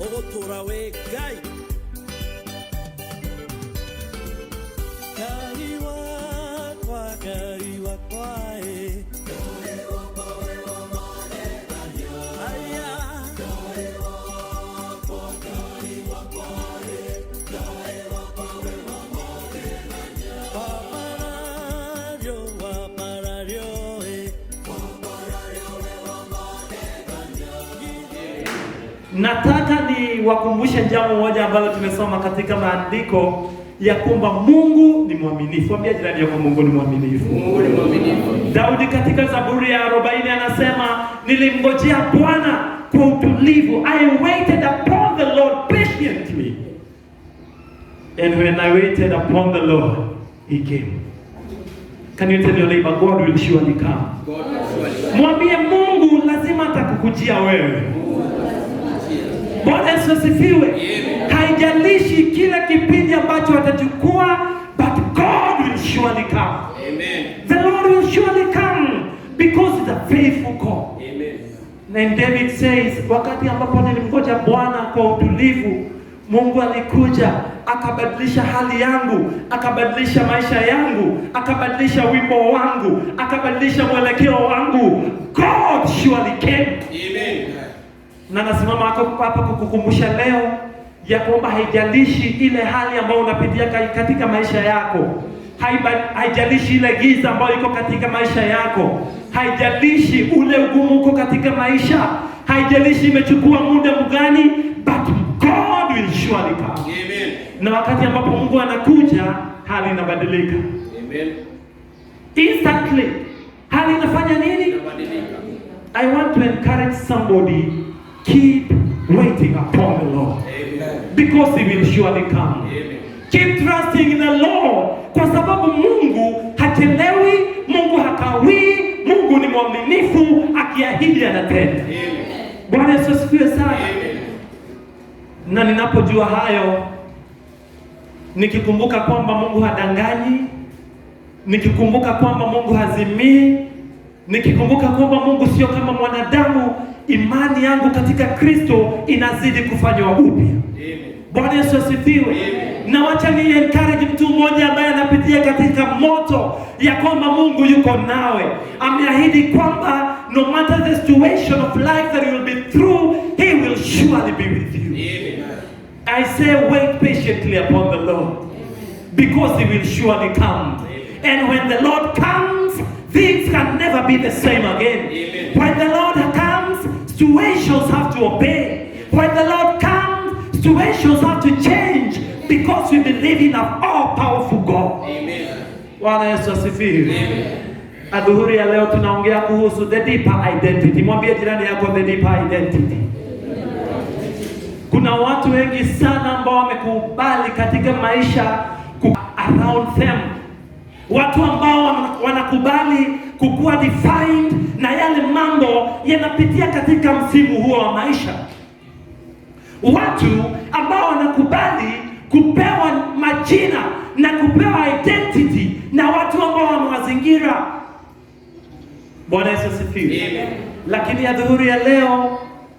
ogotora we gai kaiwa kwae Nataka ni wakumbushe jambo moja ambalo tumesoma katika maandiko ya kwamba Mungu ni mwaminifu. Ambia jirani yako Mungu ni mwaminifu. Mungu ni mwaminifu. Daudi katika Zaburi ya 40 anasema, nilimngojea Bwana kwa utulivu. I waited upon the Lord patiently. And when I waited upon the Lord, He came. Can you tell your neighbor, God will surely come? God will surely come. Mwambie Mungu lazima atakukujia wewe. Bwana Yesu asifiwe. Haijalishi kila kipindi ambacho atachukua, but God will surely come. Amen. The Lord will surely come because He's a faithful God. Amen. And David says, wakati ambapo nilimngoja Bwana kwa utulivu, Mungu alikuja akabadilisha hali yangu, akabadilisha maisha yangu, akabadilisha wimbo wangu, akabadilisha mwelekeo wangu. God surely came. Amen. Na nasimama hapa kukukumbusha leo ya kwamba haijalishi ile hali ambayo unapitia katika maisha yako, haijalishi ile giza ambayo iko katika maisha yako, haijalishi ule ugumu uko katika maisha, haijalishi imechukua muda mgani, but God will surely come. Amen. Na wakati ambapo Mungu anakuja, hali inabadilika. Amen. Instantly. Hali inafanya nini? Inabadilika. I want to encourage somebody, keep waiting upon the Lord. Amen. Because He will surely come. Amen. Keep trusting in the Lord. Kwa sababu Mungu hachelewi, Mungu hakawii, Mungu ni mwaminifu, akiahidi anatenda. Amen. Bwana Yesu asifiwe sana. Amen. Na ninapojua hayo, nikikumbuka kwamba Mungu hadanganyi, nikikumbuka kwamba Mungu hazimii, nikikumbuka kwamba Mungu sio kama mwanadamu, imani yangu katika Kristo inazidi kufanywa upya. Bwana Yesu asifiwe. Na wacha ni encourage mtu mmoja ambaye anapitia katika moto ya kwamba Mungu yuko nawe. Ameahidi kwamba no matter the situation of life that you will be through, He will surely be with you. Amen. I say wait patiently upon the Lord, because He will surely come. And when the Lord comes, things can never be the same again. Amen. When the Lord comes, situations have to obey. When the Lord comes, situations have to change, because we believe in an all-powerful God. Amen. Bwana Yesu asifiwe. Amen. Adhuhuri ya leo tunaongea kuhusu the deeper identity. Mwambie jirani yako the deeper identity. Kuna watu wengi sana ambao wamekubali katika maisha around them. Watu ambao wanakubali kukuwa defined na yale mambo yanapitia katika msimu huo wa maisha. Watu ambao wanakubali kupewa majina na kupewa identity na watu ambao wamewazingira. Bwana Yesu asifiwe. Lakini adhuhuri ya leo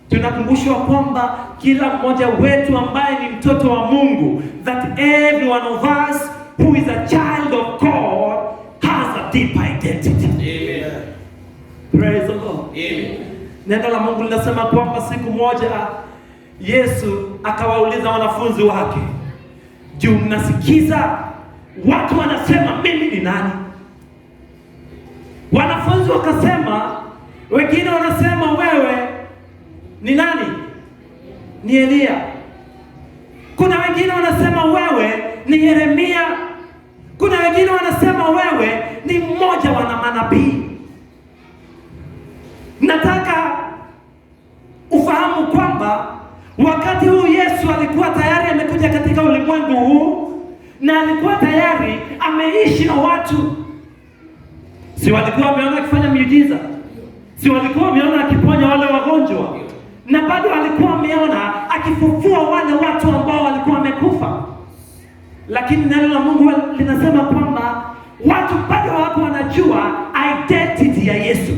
tunakumbushwa kwamba kila mmoja wetu ambaye ni mtoto wa Mungu, that every one of us who is a child of God has a deep identity. Amen. Praise the Lord. Amen. Neno la Mungu linasema kwamba siku moja Yesu akawauliza wanafunzi wake, "Je, mnasikiza watu wanasema mimi ni nani?" Wanafunzi wakasema, wengine wanasema wewe ni nani? Ni Elia. Kuna wengine wanasema wewe ni Yeremia. Kuna wengine wanasema wewe ni mmoja wa manabii. Nataka ufahamu kwamba wakati huu Yesu alikuwa tayari amekuja katika ulimwengu huu, na alikuwa tayari ameishi na watu. Si walikuwa wameona akifanya miujiza? Si walikuwa wameona akiponya wale wagonjwa? Na bado alikuwa ameona akifufua wale watu ambao walikuwa wamekufa. Lakini neno la Mungu linasema kwamba watu bado wako wanajua identity ya Yesu.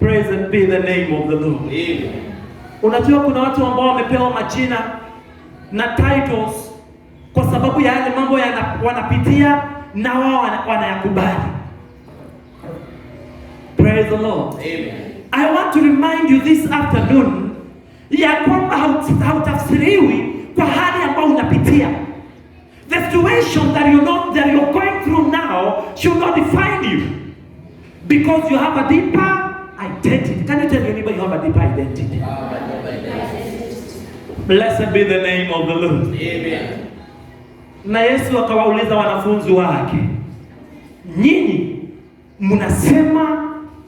Praise and be the name of the Lord. Amen. Unajua kuna watu ambao wamepewa majina na titles kwa sababu ya yale mambo wanapitia na wao wanayakubali. Praise the Lord. Amen. I want to remind you this afternoon ya kwamba hautafsiriwi kwa hali ambayo unapitia. The situation that you're going through now should not define you, because you have a deeper identity. Can you tell anybody you have a deeper identity? Blessed be the name of the Lord. Amen. Na Yesu akawauliza wanafunzi wake, nyinyi mnasema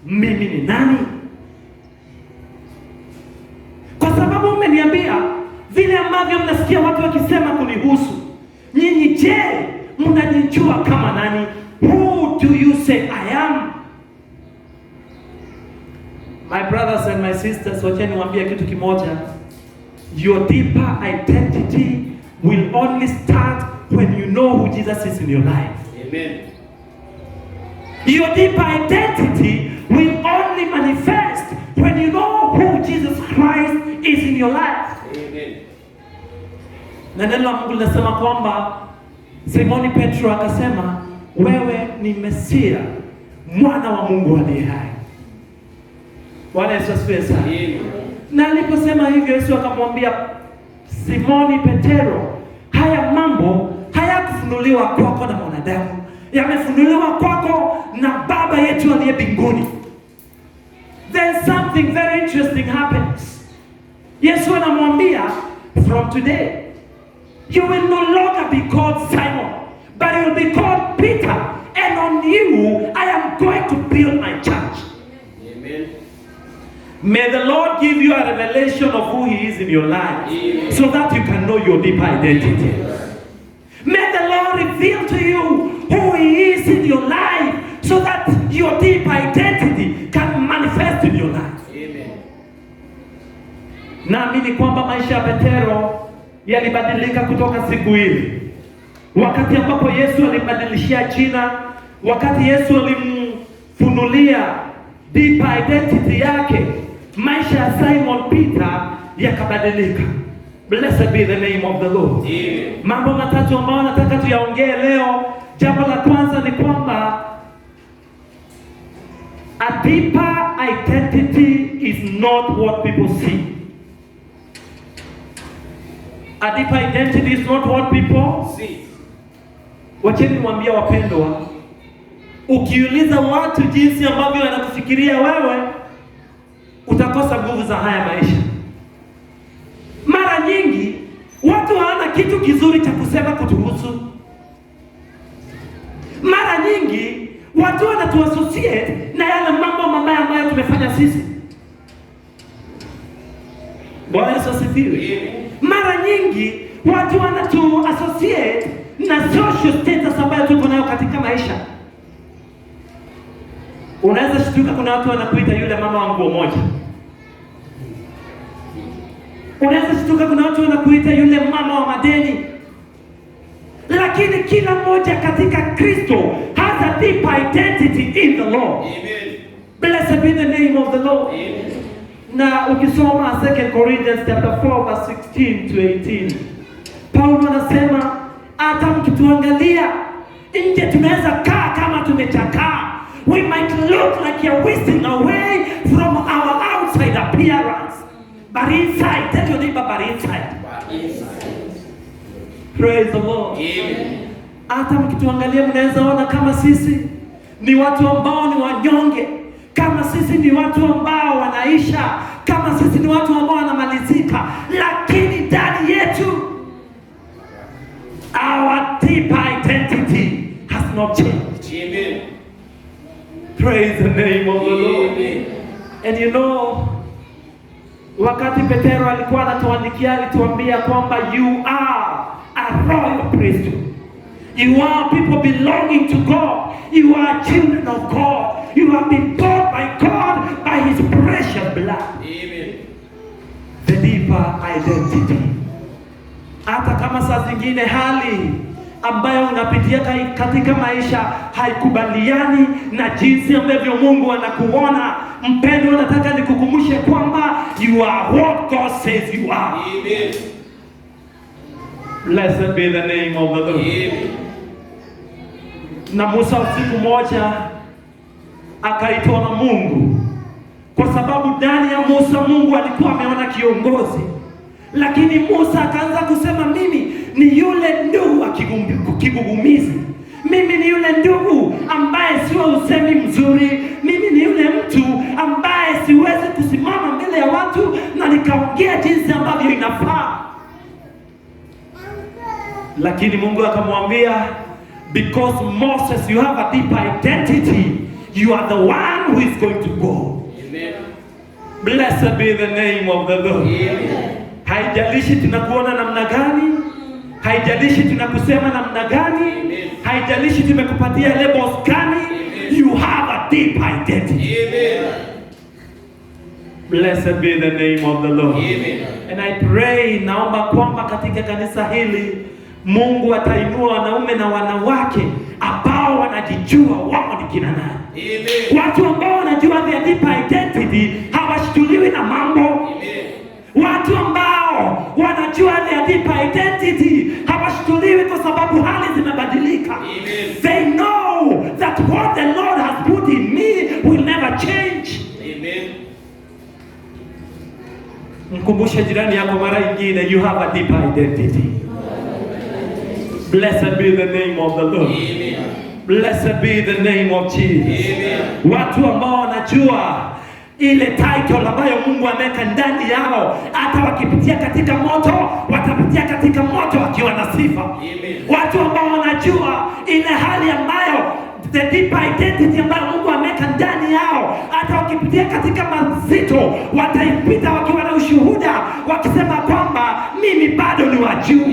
mimi ni nani? Kwa sababu umeniambia vile ambavyo mnasikia watu wakisema kunihusu. Nyinyi je, mnanijua kama nani? Who do you say I am? My brothers and my sisters, wacha niwaambie kitu kimoja. Your deeper identity will only start when you know who Jesus is in your life. Amen. Your deeper identity will only manifest when you know who Jesus Christ is in your life. Amen. Na neno la Mungu linasema kwamba Simoni Petro akasema, wewe ni Mesia, mwana wa Mungu aliye hai. Bwana Yesu asifiwe sana. Na aliposema hivyo, Yesu akamwambia Simoni Petro, haya mambo hayakufunuliwa kwako na mwanadamu, yamefunuliwa kwako na Baba yetu aliye mbinguni. Then something very interesting happens. Yesu anamwambia, from today you will no longer be called Simon, but you will be called Peter, and on you I am going to build my church. Amen. May the Lord give you a revelation of who He is in your life. Amen. So that you can know your deep identity. May the Lord reveal to you who He is in your life, so that your deep identity can manifest in your life. Amen. Naamini kwamba maisha ya Petero yalibadilika kutoka siku ile, wakati ambapo Yesu alimbadilishia jina, wakati Yesu alimfunulia deep identity yake. Maisha ya Simon Peter yakabadilika. Blessed be the name of the Lord. Amen. Mambo matatu ambayo nataka tuyaongee leo. Jambo la kwanza ni kwamba a deeper identity is not what people see. A deeper identity is not what people See. Wacheni niwaambie wapendwa, ukiuliza watu jinsi ambavyo wanakufikiria wewe, utakosa nguvu za haya maisha. Mara nyingi watu hawana kitu kizuri cha kusema kutuhusu. Mara nyingi watu wanatuassociate na yale mambo mabaya ambayo tumefanya sisi. Bwana Yesu asifiwe. Mara nyingi watu wanatuassociate na social status ambayo tuko nayo katika maisha. Unaweza shtuka kuna watu wanakuita yule mama wa nguo moja. Unaweza shtuka kuna watu wanakuita yule mama wa madeni. Lakini kila mmoja katika Kristo has a deep identity in the Lord. Amen. Blessed be the name of the Lord. Amen. Na ukisoma 2 Corinthians chapter 4 verse 16 to 18, Paulo anasema hata mkituangalia nje tunaweza kaa kama tumechakaa. We might look like you're wasting away from our outside appearance, but inside, tell your neighbor, but inside. Praise the Lord. Amen. Hata mkituangalia mnaweza ona kama sisi ni watu ambao ni wanyonge, kama sisi ni watu ambao wanaisha, kama sisi ni watu ambao wanamalizika, lakini ndani yetu our deep identity has not changed. Amen. Praise the name of the Lord. Amen. And you know, wakati Petero alikuwa anatuandikia, alituambia kwamba you are a royal priesthood. You are people belonging to God. You are children of God. You have been bought by God by His precious blood. Amen. The deeper identity. Hata kama saa zingine hali ambayo unapitia katika maisha haikubaliani na jinsi ambavyo Mungu anakuona, mpendwa, nataka nikukumbushe kwamba you are what God says you are. Amen. Blessed be the name of the Lord. Amen. Na Musa usiku moja akaitwa na Mungu, kwa sababu ndani ya Musa Mungu alikuwa ameona kiongozi, lakini Musa akaanza kusema, mimi ni yule ndugu wa kigugumizi, mimi ni yule ndugu ambaye sio usemi mzuri, mimi ni yule mtu ambaye siwezi kusimama mbele ya watu na nikaongea jinsi ambavyo inafaa. Lakini Mungu akamwambia, because Moses, you have a deep identity, you are the one who is going to go. Amen. Blessed be the name of the Lord. Amen. Haijalishi tunakuona namna gani, haijalishi tunakusema namna gani, haijalishi tumekupatia labels gani, you have a deep identity. Amen. Blessed be the name of the Lord. Amen. And I pray, naomba kwamba katika kanisa hili Mungu atainua wanaume na wanawake ambao wanajijua wao ni kina nani. Amen. Watu ambao wanajua their deep identity, hawashtuliwi na mambo. Amen. Watu ambao wanajua their deep identity, hawashtuliwi kwa sababu hali zimebadilika. Amen. They know that what the Lord has put in me will never change. Amen. Mkumbushe jirani yako mara nyingine, you have a deep identity. Blessed be the name of the Lord. Amen. Blessed be the name of Jesus. Amen. Watu ambao wanajua ile title ambayo Mungu ameweka ndani yao, hata wakipitia katika moto, watapitia katika moto wakiwa na sifa. Amen. Watu ambao wanajua ile hali ambayo the deep identity ambayo Mungu ameweka ndani yao, hata wakipitia katika mazito, wataipita wakiwa na ushuhuda, wakisema kwamba mimi bado ni wa juu,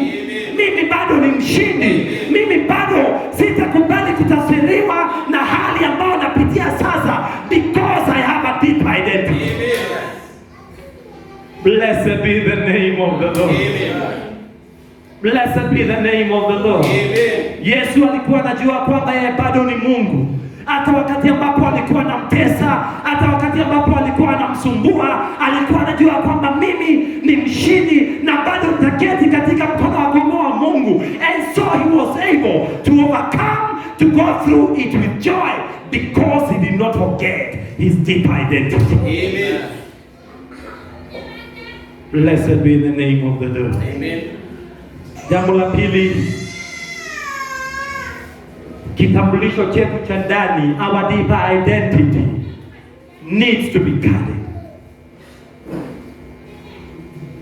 mimi bado ni mshindi, mimi bado sitakubali kutafsiriwa na hali ambayo napitia sasa, because I have a deep identity. Amen. Blessed be the name of the Lord. Amen. Blessed be the name of the Lord. Amen. Yesu alikuwa anajua kwamba yeye bado ni Mungu, hata wakati ambapo alikuwa anamtesa, hata wakati ambapo alikuwa anamsumbua, alikuwa anajua kwamba mimi ni mshindi na bado nitaketi katika mkono wa kuume wa Mungu. And so he was able to overcome, to go through it with joy, because he did not forget his deep identity. Amen. Blessed be the name of the Lord. Amen. Jambo la pili, kitambulisho chetu cha ndani, our deep identity needs to be guarded.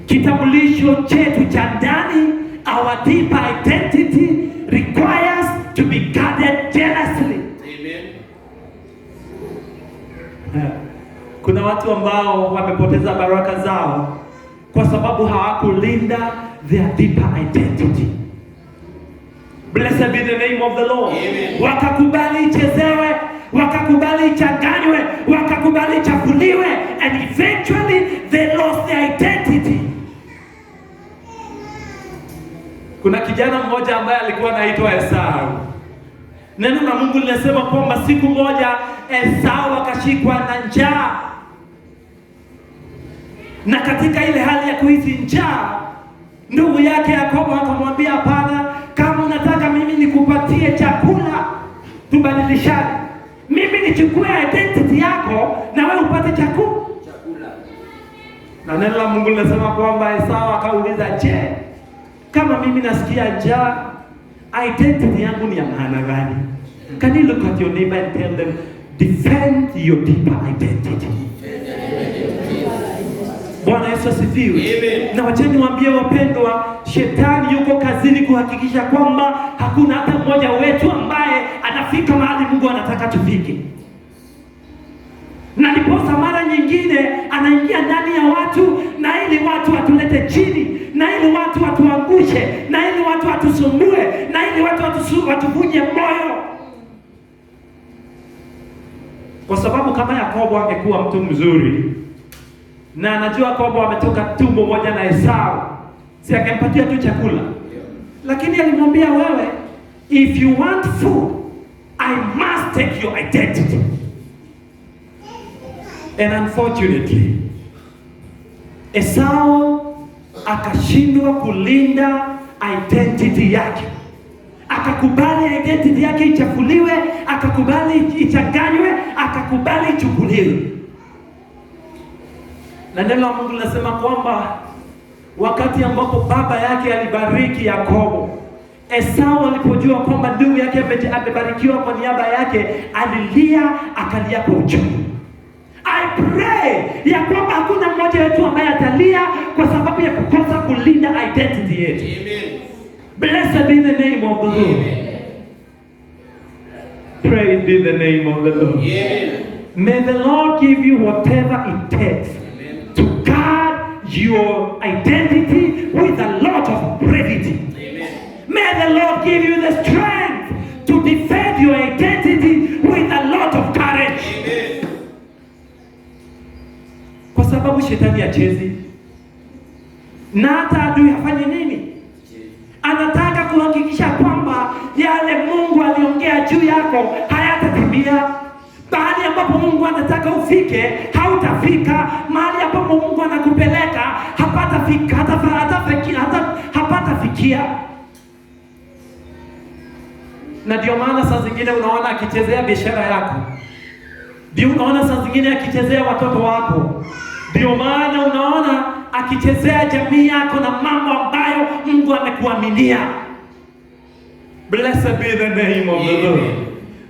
Kitambulisho chetu cha ndani, our deep identity requires to be guarded jealously. Amen. Kuna watu ambao wamepoteza baraka zao kwa sababu hawakulinda their deeper identity. Blessed be the name of the Lord. Amen. Wakakubali ichezewe, wakakubali ichanganywe, wakakubali ichafuliwe, and eventually they lost their identity. Kuna kijana mmoja ambaye alikuwa anaitwa Esau. Neno la Mungu linasema kwamba siku moja Esau akashikwa na njaa, na katika ile hali ya kuhisi njaa, ndugu yake Yakobo akamwambia, hapana, kama unataka mimi nikupatie chakula tubadilishane, mimi nichukue identity yako na wewe upate chakula. Na neno la Mungu linasema kwamba Esau akauliza, je, kama mimi nasikia njaa, identity yangu ni ya maana gani? Can you look at your neighbor and tell them, defend your deeper identity. Bwana Yesu asifiwe. Amen. Na wacheni niwaambie wapendwa, shetani yuko kazini kuhakikisha kwamba hakuna hata mmoja wetu ambaye anafika mahali Mungu anataka tufike. Na ndiposa mara nyingine anaingia ndani ya watu, na ili watu watulete chini, na ili watu watuangushe, na ili watu watusumbue, na ili watu watuvunje moyo. Kwa sababu kama Yakobo angekuwa mtu mzuri na anajua Yakobo ametoka tumbo moja na Esau, si angempatia tu chakula. Lakini alimwambia, wewe, if you want food, I must take your identity. And unfortunately, Esau akashindwa kulinda identity yake. Akakubali identity yake ichafuliwe, akakubali ichanganywe, akakubali ichukuliwe. Na neno la Mungu linasema kwamba wakati ambapo baba yake alibariki Yakobo, Esau alipojua kwamba ndugu yake amebarikiwa kwa niaba yake, alilia, akalia kwa uchungu. I pray ya kwamba hakuna mmoja wetu ambaye atalia kwa sababu ya kukosa kulinda identity yetu. Amen. Blessed be the name of the Lord. Amen. Praise be the name of the Lord. Amen. May the Lord give you whatever it takes Amen. to guard your identity with a lot of brevity. Amen. May the Lord give you the strength to defend your identity with a lot of courage. Amen. Kwa sababu shetani hachezi. Na hata adui afanye nini? Anataka kuhakikisha kwamba yale Mungu aliongea juu yako hayatatimia. Mahali ambapo Mungu anataka ufike, hautafika. Mahali ambapo Mungu anakupeleka, hapatafikia. Na ndio maana saa zingine unaona akichezea biashara yako. Ndio unaona saa zingine akichezea watoto wako. Ndio maana unaona akichezea jamii yako na mambo ambayo Mungu amekuaminia. Blessed be the name of the Lord.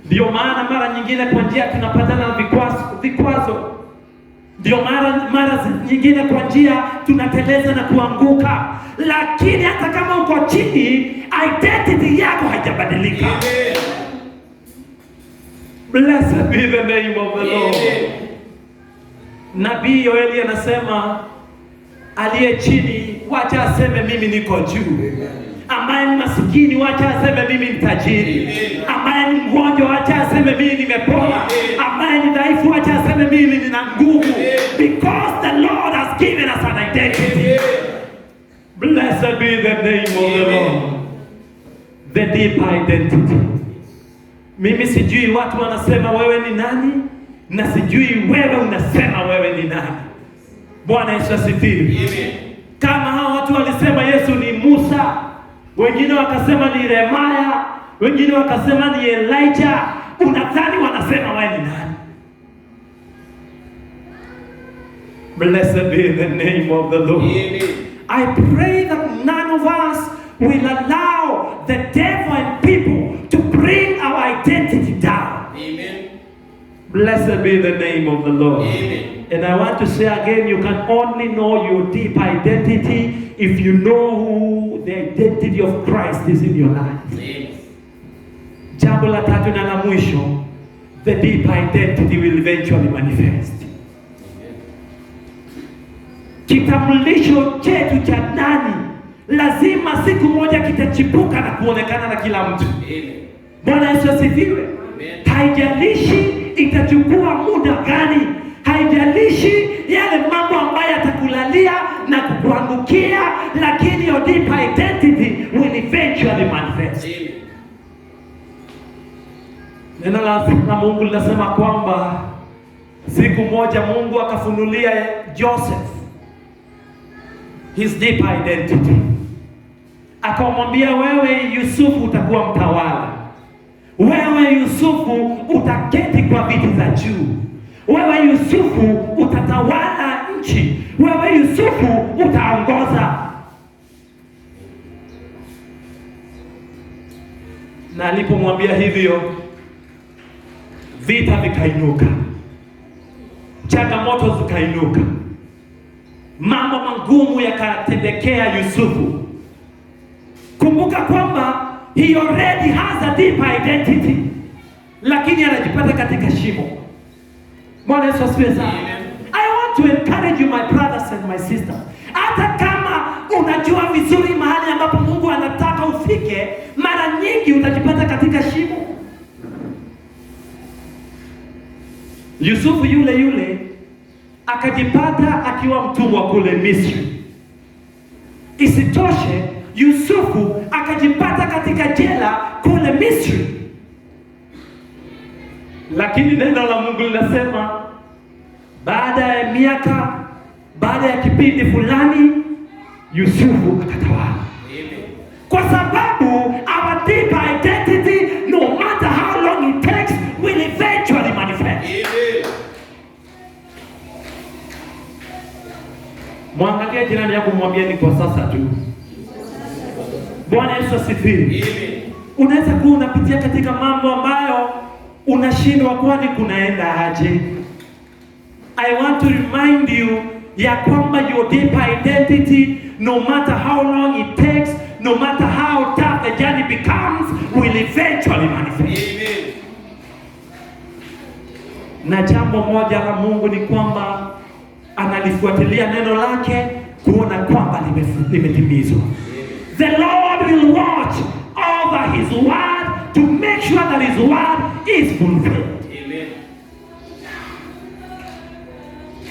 Ndio maana mara nyingine kwa njia tunapatana na vikwazo. Ndio mara nyingine kwa njia tunateleza na kuanguka. Lakini hata kama uko chini, identity yako haijabadilika. Blessed be the name of the Lord. Nabii Yoeli anasema aliye chini wacha aseme mimi niko juu. Ambaye ni masikini wacha aseme mimi ni tajiri. Ambaye ni mgonjwa wacha aseme mimi nimepona. Ambaye ni dhaifu wacha aseme mimi nina nguvu. Because the Lord has given us an identity. Blessed be the name of the Lord. The deep identity. Mimi sijui watu wanasema wewe ni nani, na sijui wewe unasema wewe ni nani. Bwana Yesu asifiwe. Kama hao watu walisema Yesu ni Musa, wengine wakasema ni Yeremia, wengine wakasema ni Elijah, unadhani wanasema wewe ni nani? Blessed be the name of the Lord. Amen. I pray that none of us will allow the devil and people to bring our identity down. Amen. Blessed be the name of the Lord. Amen. And I want to say again, you can only know your deep identity if you know who the identity of Christ is in your life. Amen. Jambo la tatu na la mwisho, the deep identity will eventually manifest. Kitambulisho chetu cha ndani lazima siku moja kitachipuka na kuonekana na kila mtu. Bwana Yesu asifiwe. Haijalishi itachukua muda gani, haijalishi yale mambo ambayo yatakulalia na kukuangukia, lakini your deep identity will eventually manifest. Neno la Mungu linasema kwamba siku moja Mungu akafunulia Joseph his deep identity. Akamwambia, wewe Yusufu utakuwa mtawala. Wewe Yusufu utaketi kwa viti za juu. Wewe Yusufu utatawala nchi. Wewe Yusufu utaongoza. Na alipomwambia hivyo, vita vikainuka. Changamoto zikainuka. Mambo magumu yakatendekea Yusufu. Kumbuka kwamba he already has a deep identity, lakini anajipata katika shimo. Bwana Yesu asifiwe sana. I want to encourage you, my brothers and my sisters. Hata kama unajua vizuri mahali ambapo Mungu anataka ufike, mara nyingi utajipata katika shimo. Yusufu yule akajipata akiwa mtumwa kule Misri. Isitoshe, Yusufu akajipata katika jela kule Misri. Lakini neno la Mungu linasema Baada ya miaka, baada ya kipindi fulani, Yusufu akatawala. Kwa sababu our deep identity, no matter how long it takes, will eventually manifest. Mwangalie jirani yako, mwambie ni kwa sasa tu. Bwana Yesu asifiwe. Unaweza kuwa unapitia katika mambo ambayo unashindwa, kwani kunaenda aje? I want to remind you ya kwamba your deep identity, no matter how long it takes, no matter how tough the journey becomes, will eventually manifest. Amen. Na jambo moja la Mungu ni kwamba analifuatilia neno lake kuona kwamba limetimizwa. The Lord will watch over his word to make sure that his word is fulfilled. Amen.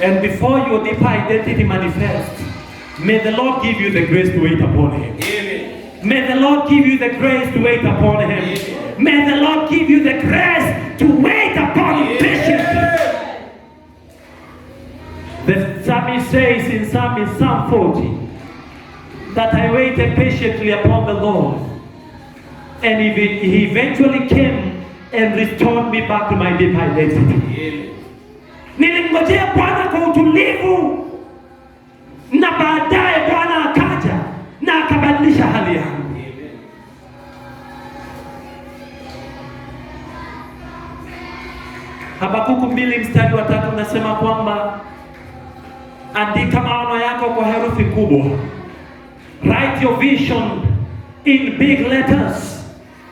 And before your deeper identity manifests, may the Lord give you the grace to wait upon him. Amen. May the Lord give you the grace to wait upon him. Amen. May the Lord give you the grace to wait upon him patiently. The psalmist says in Psalm 40 that I waited patiently upon the Lord, and he eventually came and restored me back to my deep identity. Nilimngojea Bwana kwa utulivu, na baadaye Bwana akaja na akabadilisha hali yangu. Habakuku 2:3 unasema kwamba andika maono yako kwa herufi kubwa. Write your vision in big letters.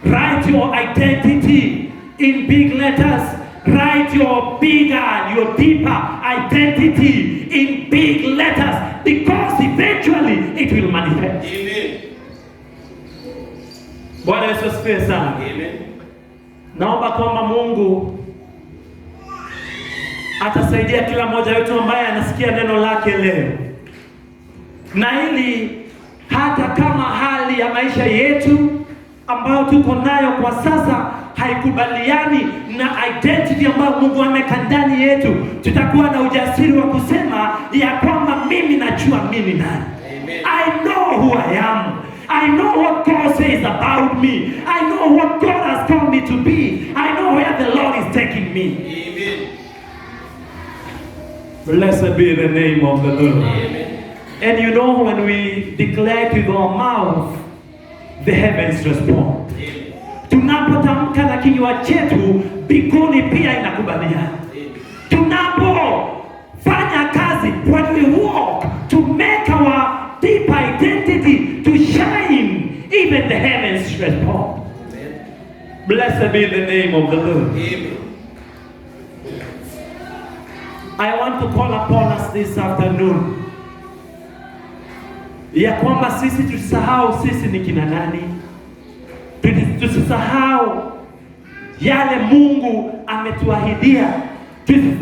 Write your identity in big letters. Write your bigger, your deeper identity in big letters, because eventually it will manifest. Amen. Bwana Yesu asifiwe sana. Amen. Naomba kwamba Mungu atasaidia kila mmoja wetu ambaye anasikia neno lake leo, na ili hata kama hali ya maisha yetu ambayo tuko nayo kwa sasa haikubaliani na identity ambayo Mungu ameweka ndani yetu, tutakuwa na ujasiri wa kusema ya kwamba mimi najua mimi nani. I know who I am. I know what God says about me. I know what God has called me to be. I know where the Lord is taking me. Amen. Blessed be the name of the Lord. Amen. And you know, when we declare with our mouth, the heavens respond. Tunapotamka na kinywa chetu, mbinguni pia inakubaliana. Tunapofanya kazi, when we walk to make our deep identity to shine, even the heavens respond. Blessed be the name of the Lord. Amen. I want to call upon us this afternoon ya kwamba sisi tusisahau sisi ni kina nani. Tusisahau yale Mungu ametuahidia.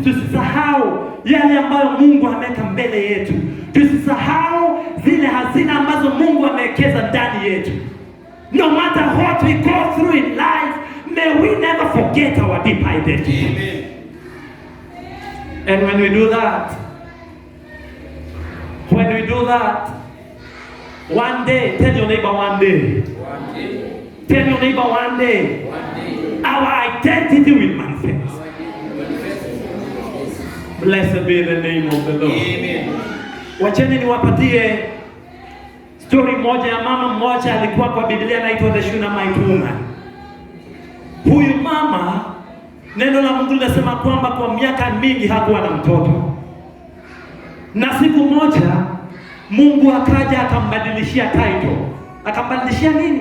Tusisahau yale ambayo Mungu ameweka mbele yetu. Tusisahau zile hazina ambazo Mungu amewekeza ndani yetu. No matter what we go through in life, may we never forget our deep identity. Amen. And when we do that, one day, tell your neighbor one day. One day. Tell your neighbor one day. One day. Our identity will manifest. Blessed be the name of the Lord. Amen. Wacheni niwapatie story moja ya mama mmoja alikuwa kwa Biblia anaitwa the Shunammite woman. Huyu mama, neno la Mungu linasema kwamba kwa miaka mingi hakuwa na mtoto. Na siku moja Mungu akaja akambadilishia title. Akambadilishia nini?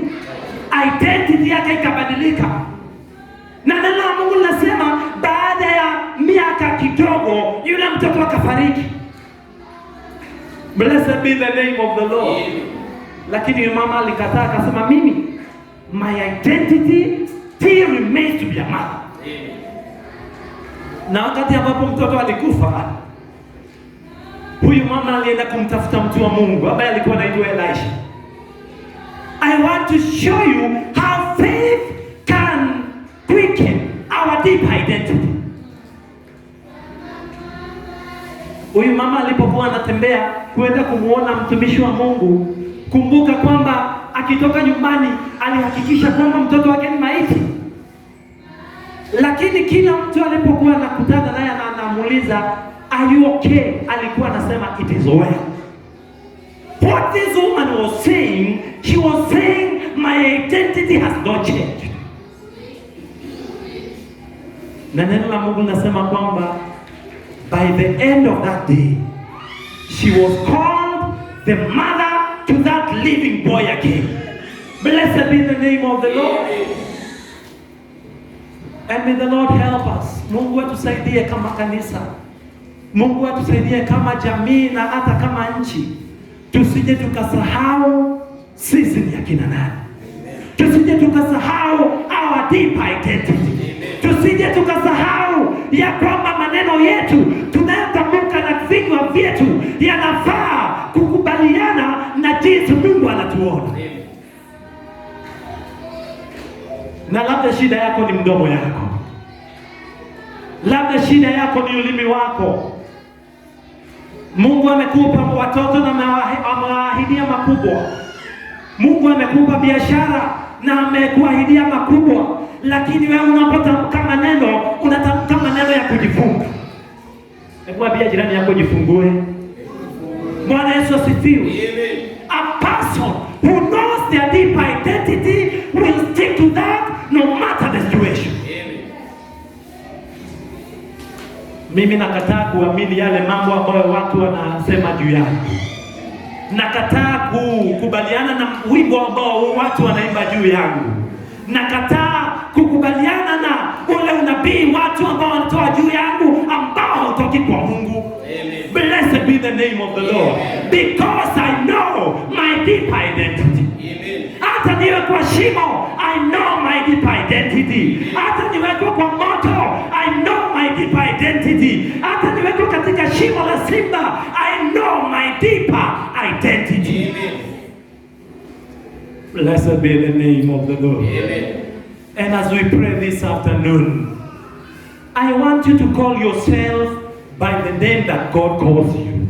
Identity yake ikabadilika. Na neno la Mungu linasema baada ya miaka kidogo yule mtoto akafariki. Blessed be the name of the Lord. Lakini mama alikataa, akasema mimi, my identity still remains to be a mother. Na wakati ambapo mtoto alikufa, huyu mama alienda kumtafuta mtu wa Mungu ambaye alikuwa anaitwa Elisha. I want to show you how faith can quicken our deep identity. Huyu mama alipokuwa anatembea kuenda kumuona mtumishi wa Mungu, kumbuka kwamba akitoka nyumbani alihakikisha kwamba mtoto wake ni maiti. Lakini kila mtu alipokuwa anakutana naye na anamuuliza are you okay, alikuwa anasema it is well. What this woman was saying, she was saying my identity has not changed. Na neno la Mungu linasema kwamba by the end of that day she was called the mother to that living boy again. Blessed be the name of the Lord. And may the Lord help us. Mungu atusaidie kama kanisa. Mungu atusaidie kama jamii na hata kama nchi. Tusije tukasahau sisi ni akina nani. Tusije tukasahau our deep identity. Tusije tukasahau ya kwamba maneno yetu tunayotamka na vinywa vyetu yanafaa kukubaliana na jinsi Mungu anatuona. Na labda shida yako ni mdomo yako, labda shida yako ni ulimi wako. Mungu amekupa watoto na amewaahidia makubwa. Mungu amekupa biashara na amekuahidia makubwa, lakini wewe unapotamka maneno unatamka maneno ya kujifunga. Hebu ambia jirani yako jifungue. Bwana Yesu asifiwe. A person who knows their deep identity will stick to that no matter the situation. Mimi nakataa kuamini yale mambo ambayo watu wanasema juu yangu. Nakataa kukubaliana na wimbo ambao watu wanaimba juu yangu. Nakataa kukubaliana na ule unabii watu ambao wanatoa juu yangu ambao hautoki kwa Mungu. Blessed be the name of the Lord. Because I know my deep identity. Hata niwe kwa shimo, I know my deep identity. Hata niwekwe kwa moto, I know my deep identity. Hata niwekwe katika shimo la simba, I know my deeper identity. Blessed be the name of the Lord. And as we pray this afternoon, I want you to call yourself by the name that God calls you.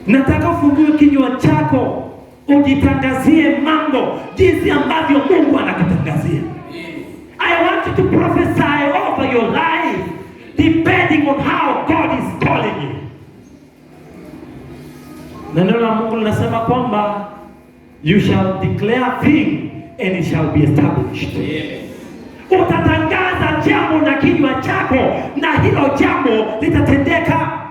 Nataka ufungue kinywa chako ujitangazie mambo jinsi ambavyo Mungu anakutangazia. I want you to prophesy over your life depending on how God is calling you. Neno la Mungu linasema kwamba you shall declare a thing and it shall be established. Utatangaza jambo na kinywa chako na hilo jambo litatendeka.